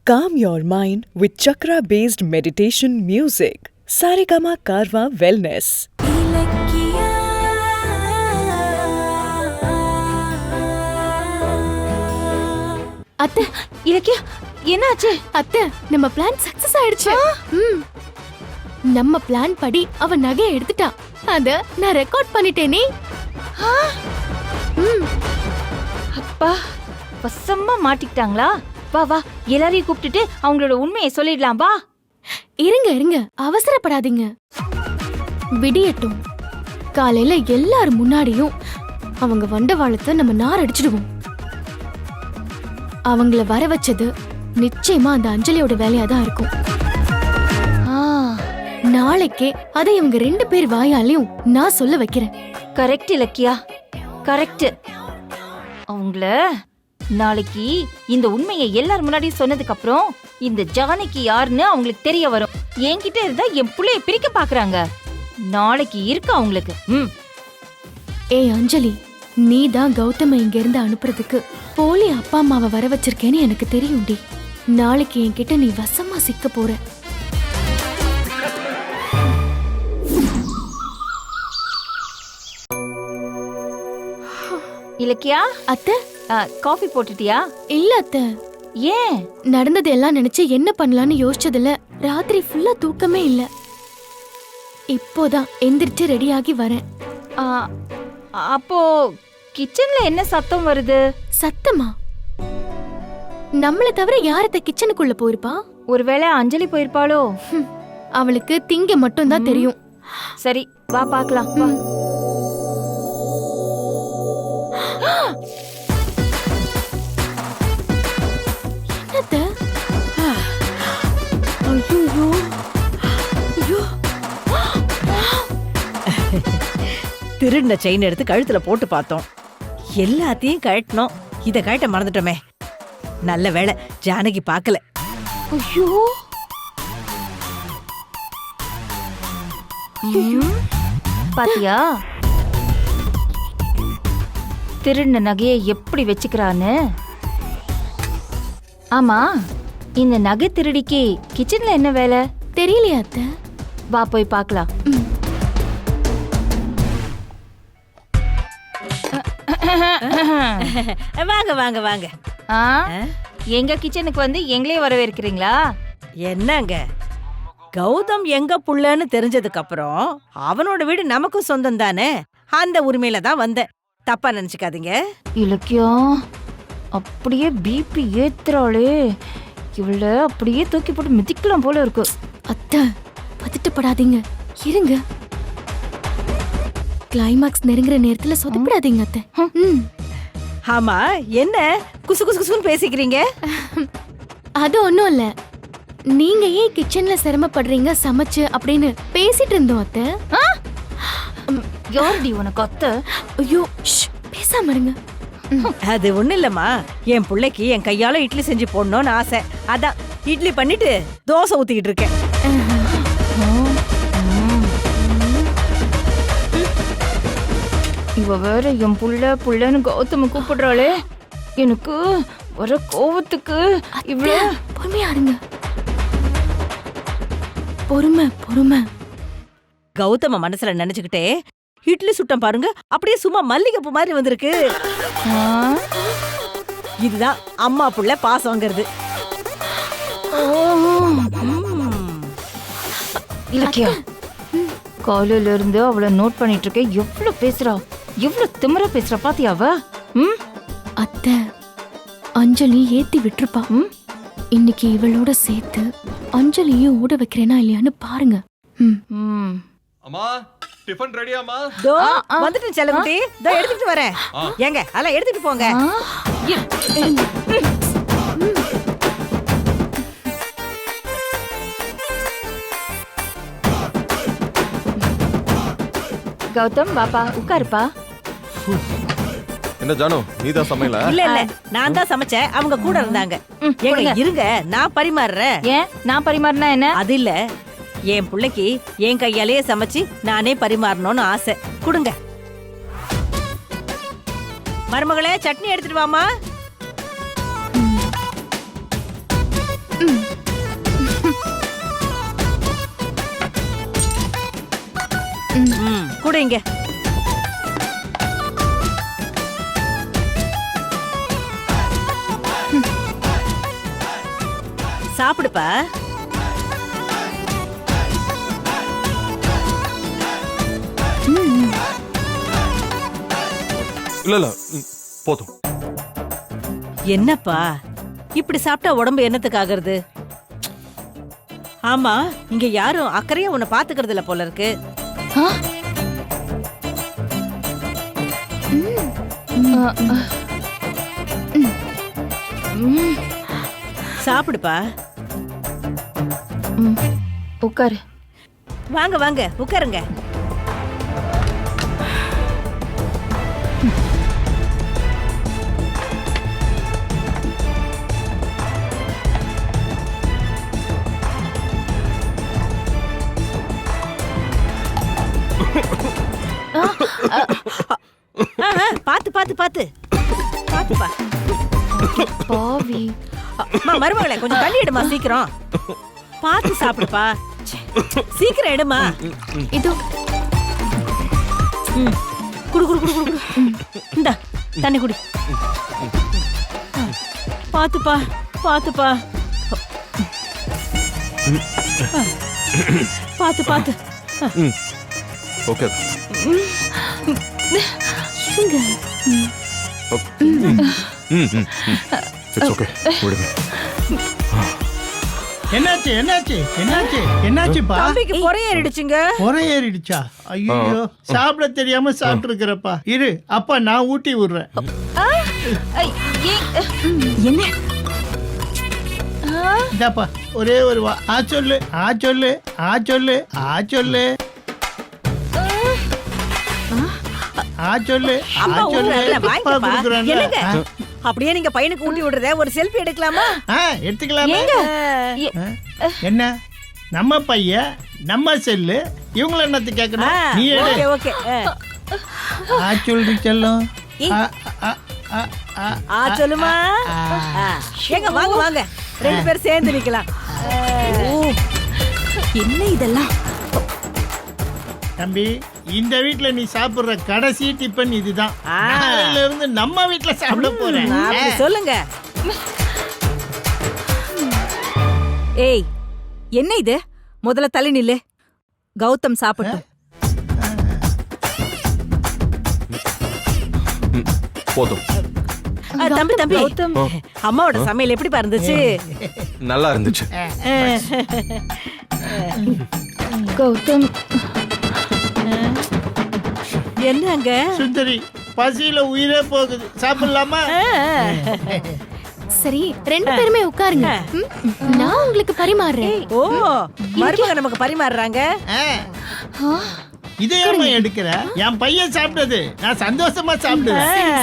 Calm your mind with chakra-based meditation music. Saregama Karwa Wellness. அத்தை, இலக்கியா என்னாச்சு? அத்தை, நம்ம பிளான் சக்சஸ் ஆயிடுச்சு. நம்ம பிளான் படி அவ நகையை எடுத்துட்டா. அத நான் ரெக்கார்ட் பண்ணிட்டேனே. அப்பா, வசமா மாட்டிக்கிட்டாங்களா? வா வா, எல்லாரையும் கூப்பிட்டுட்டு அவங்களோட உண்மையை சொல்லிடலாம் வா. இருங்க அவசரப்படாதீங்க, விடியட்டும். காலையில எல்லாரும் முன்னாடியும் அவங்க வண்டவாளத்தை நம்ம நார் அடிச்சிடுவோம். அவங்கள வர வச்சது நிச்சயமா அந்த அஞ்சலியோட வேலையா தான் இருக்கும். நாளைக்கே அதை இவங்க 2 பேர் வாயாலையும் நான் சொல்ல வைக்கிறேன். Correct Ilakkiya, correct. அவங்கள நாளைக்கு இந்த உண்மையை எல்லார் முன்னாடி சொன்னதுக்கு அப்புறம் இந்த ஜானகி யாருன்னு அவங்களுக்கு தெரிய வரும். என்கிட்ட இருந்தா என் புள்ளைய பிரிக்க பாக்குறாங்க. நாளைக்கு இருக்கு அவங்களுக்கு. ஏய் அஞ்சலி, நீ தான் கௌதம இங்க இருந்து அனுப்புறதுக்கு போலி அப்பா அம்மாவை வர வச்சிருக்கேன்னு எனக்கு தெரியும்டி. நாளைக்கு என்கிட்ட நீ வசமா சிக்க போற. இலக்கியா, அத்தை, காஃபி போட்டுட்டியா? இல்ல அத்தை. ஏன்? நடந்தது எல்லாம் நினைச்சு என்ன பண்ணலான்னு யோசிச்சதுல ராத்திரி ஃபுல்லா தூக்கமே இல்ல. இப்போதான் எந்திரிச்சு ரெடியாகி வரேன். அப்போ கிச்சன்ல என்ன சத்தம் வருது? சத்தமா? நம்மள தவிர யாரத்த கிச்சனுக்குள்ள போயிருப்பா? ஒருவேளை அஞ்சலி போயிருப்பாளோ? அவளுக்கு திங்க மட்டும் தான் தெரியும். சரி, வா பாக்கலாம். வா. என்னத்த? திருடின செயின் எடுத்து கழுத்துல போட்டு பார்த்தோம். எல்லாத்தையும் கழட்டணும். இத கழட்ட மறந்துட்டோமே. நல்ல வேளை ஜானகி பார்க்கல. ஐயோ, பாத்தியா திருடின நகையை எப்படி வச்சுக்கிறான்னு? ஆமா, இந்த நகை திருடிக்கு கிச்சன்ல என்ன வேலை? தெரியலையா அத்தை? வா போய் பார்க்கலாம். வாங்க வாங்க வாங்க. எங்க கிச்சனுக்கு வந்து எங்களே வரவேற்கிறீங்களா? என்னங்க, கௌதம் எங்க புள்ளன்னு தெரிஞ்சதுக்கு அப்புறம் அவனோட வீடு நமக்கும் சொந்தம் தானே. அந்த உரிமையில தான் வந்தேன். தப்பா நினைச்சுக்காதீங்க. இலக்கியம் அப்படியே பிபி ஏத்துறாளே. இவள அப்படியே தூக்கி போட்டு மிதிக்கலாம் போல இருக்கு. அத்தை, பதட்டப்படாதீங்க, இருங்க. கிளைமாக்ஸ் நெருங்குற நேரத்துல சொதப்பிடாதீங்க அத்தை. ஆமா, என்ன குசு குசு குசுன்னு பேசிக்கிறீங்க? அது ஒண்ணும் இல்ல. நீங்க ஏன் கிச்சன்ல சிரமப்படுறீங்க சமைச்சு அப்படின்னு பேசிட்டு இருந்தோம் அத்தை. யாருடி உனக்கு அத்தை? ஐயோ, பேசாம இருங்க. அது ஒண்ணு இல்லம்மா, என் பிள்ளைக்கு என் கையால இட்லி செஞ்சு போடணும்னு ஆசை. அதான் இட்லி பண்ணிட்டு தோசை ஊத்திக்கிட்டு இருக்கேன். இவ வேற என் புள்ளன்னு கௌதம கூப்பிடுறாளே. எனக்கு வர கோவத்துக்கு இவ்வளவு. பொறுமையா இருங்க. பொறுமை. கௌதம மனசுல நினைச்சுக்கிட்டே இட்லி சுட்டம் பாருங்க, அப்படியே சும்மா மல்லிகைப்பூ மாதிரி வந்திருக்கு. இதுதான் அம்மா புள்ள பாசங்கிறது. இலக்கியா, காலையில இருந்து அவளை நோட் பண்ணிட்டு இருக்கேன். எவ்வளவு பேசுறா, எவ்வளவு திமிரா பேசுறா பாத்தியா அவ? அத்தை, அஞ்சலி ஏத்தி விட்டுருப்பா. இன்னைக்கு இவளோட சேர்த்து அஞ்சலியும் ஓட வைக்கிறேனா இல்லையான்னு பாருங்க. அம்மா, டிஃபன் ரெடியாமா? தோ வந்துட்டு செல்லகுட்டி, தோ எடுத்துட்டு வரேன். ஏங்க அதெல்லாம் எடுத்துட்டு போங்க. கௌதம், பாப்பா உட்காருப்பா. என்ன ஜானு, நீதான் சமையல? இல்ல, நான் தான் சமைச்சேன். அவங்க கூட இருந்தாங்க. ஏங்க இருங்க, நான் பரிமாறுறேன். ஏன் நான் பரிமாறினா என்ன? அது இல்ல, என் பிள்ளைக்கு என் கையாலேயே சமைச்சு நானே பரிமாறணும்னு ஆசை. கொடுங்க. மருமகளே, சட்னி எடுத்துட்டு வாமா. கூட இங்க சாப்பிடுப்பா. இல்ல போதும். என்னப்பா இப்படி சாப்பிட்டா உடம்பு என்னத்துக்கு ஆகுறது? ஆமா, இங்க யாரும் அக்கறையா உன்னை பாத்துக்கிறது இல்ல போல இருக்கு. சாப்பிடுப்பா. உட்காரு. வாங்க வாங்க உட்காருங்க. பாத்து பாத்து பாத்து பாத்துப்பா. பாவி. மருமகளே கொஞ்சம் தள்ளி எடுமா, சீக்கிரம் பாத்து சாப்பிடுப்பா. சீக்கிரம் எடுமா. இதோ குடு குடு குடு குடு. இந்தா தண்ணி குடி. பாத்துப்பா பாத்துப்பா. பாத்து பாத்து. ஓகே. It's okay. விடுங்க. என்னாச்சு என்னாச்சு என்னாச்சு என்னாச்சுப்பா? தம்பிக்கு பொறையேறிடுச்சுங்க. பொறையேறிடுச்சா? ஐயோ, சாப்பிட தெரியாம சாப்பிட்டு இருக்கிறப்பா. இரு அப்பா நான் ஊட்டி விடுறேன். என்ன? இதாப்பா ஒரே ஒரு வா. ஆ சொல்லு ஆ சொல்லு ஆ சொல்லு ஆ சொல்லு ஆ சொல்லு ஆ அப்பா சொல்லு. ஊர்ல அப்பா வாங்கிப்பா. கொடுக்குறான்ல. என்னங்க அப்படியே நீங்க பையனுக்கு ஊட்டி விடுறத ஒரு செல்ஃபி எடுக்கலாமா? எடுத்துக்கலாமே. என்ன நம்ம பையன் நம்ம செல்லு, இவங்கள என்னத்து கேட்கணும்? நீ எடு. Okay okay. ஆ சொல்லு செல்லம். ஆ சொல்லுமா. ஏங்க வாங்க வாங்க, ரெண்டு பேரும் சேர்ந்து நிக்கலாம். என்ன இதெல்லாம்? தம்பி, இந்த வீட்ல நீ சாப்பிடுற கடைசி டிபன் இதுதான். நாளையில இருந்து நம்ம வீட்ல சாப்பிட போறேன். அப்படி சொல்லுங்க. ஏய் என்ன இது? முதல்ல தள்ளி நில்லு. கௌதம் சாப்பிட்டோம். போதும். தம்பி தம்பி, அம்மாவோட சமையல் எப்படி இருந்துச்சு? நல்லா இருந்துச்சு. கௌதம், என்னங்க சுந்தரி, பசியில உயிரே போகுது, சாப்பிடலாமா? சரி ரெண்டு பேருமே உட்காருங்க. நான் உங்களுக்கு பரிமாறுறேன். ஓ, மருமக நமக்கு பரிமாறுறாங்க. இதையம்மா எடுக்கிற? என் பையன் சாப்பிட்டது நான் சந்தோஷமா சாப்பிடுவேன்.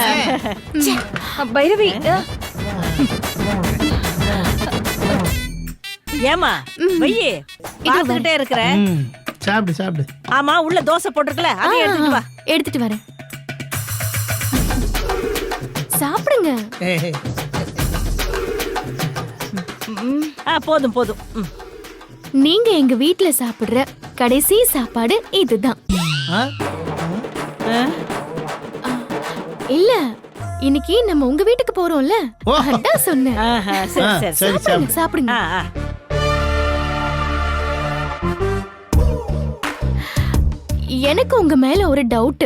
பைரவி, ஏமா வெய்யே பாத்துக்கிட்டே இருக்கிற? சாப்பிடு சாப்பிடு. ஆமா, உள்ள தோசை போட்டிருக்கல, அதை எடுத்துட்டு வா. எடுத்துட்டு வரேன். சாப்பிடுங்க. போதும் போதும். நீங்க எங்க வீட்ல சாப்பிடுற கடைசி சாப்பாடு இதுதான். இல்ல, இன்னைக்கு நம்ம உங்க வீட்டுக்கு போறோம்ல, அதான் சொன்னேன். சரி சரி சாப்பிடுங்க சாப்பிடுங்க. எனக்கு உங்க மேல ஒரு டவுட்.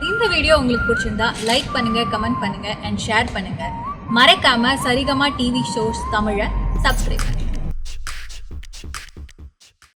இந்த வீடியோ உங்களுக்கு பிடிச்சிருந்தா லைக் பண்ணுங்க, கமெண்ட் பண்ணுங்க அண்ட் ஷேர் பண்ணுங்க. மறக்காம சரிகமா டிவி ஷோஸ் தமிழை சப்ஸ்கிரைப் பண்ணுங்க.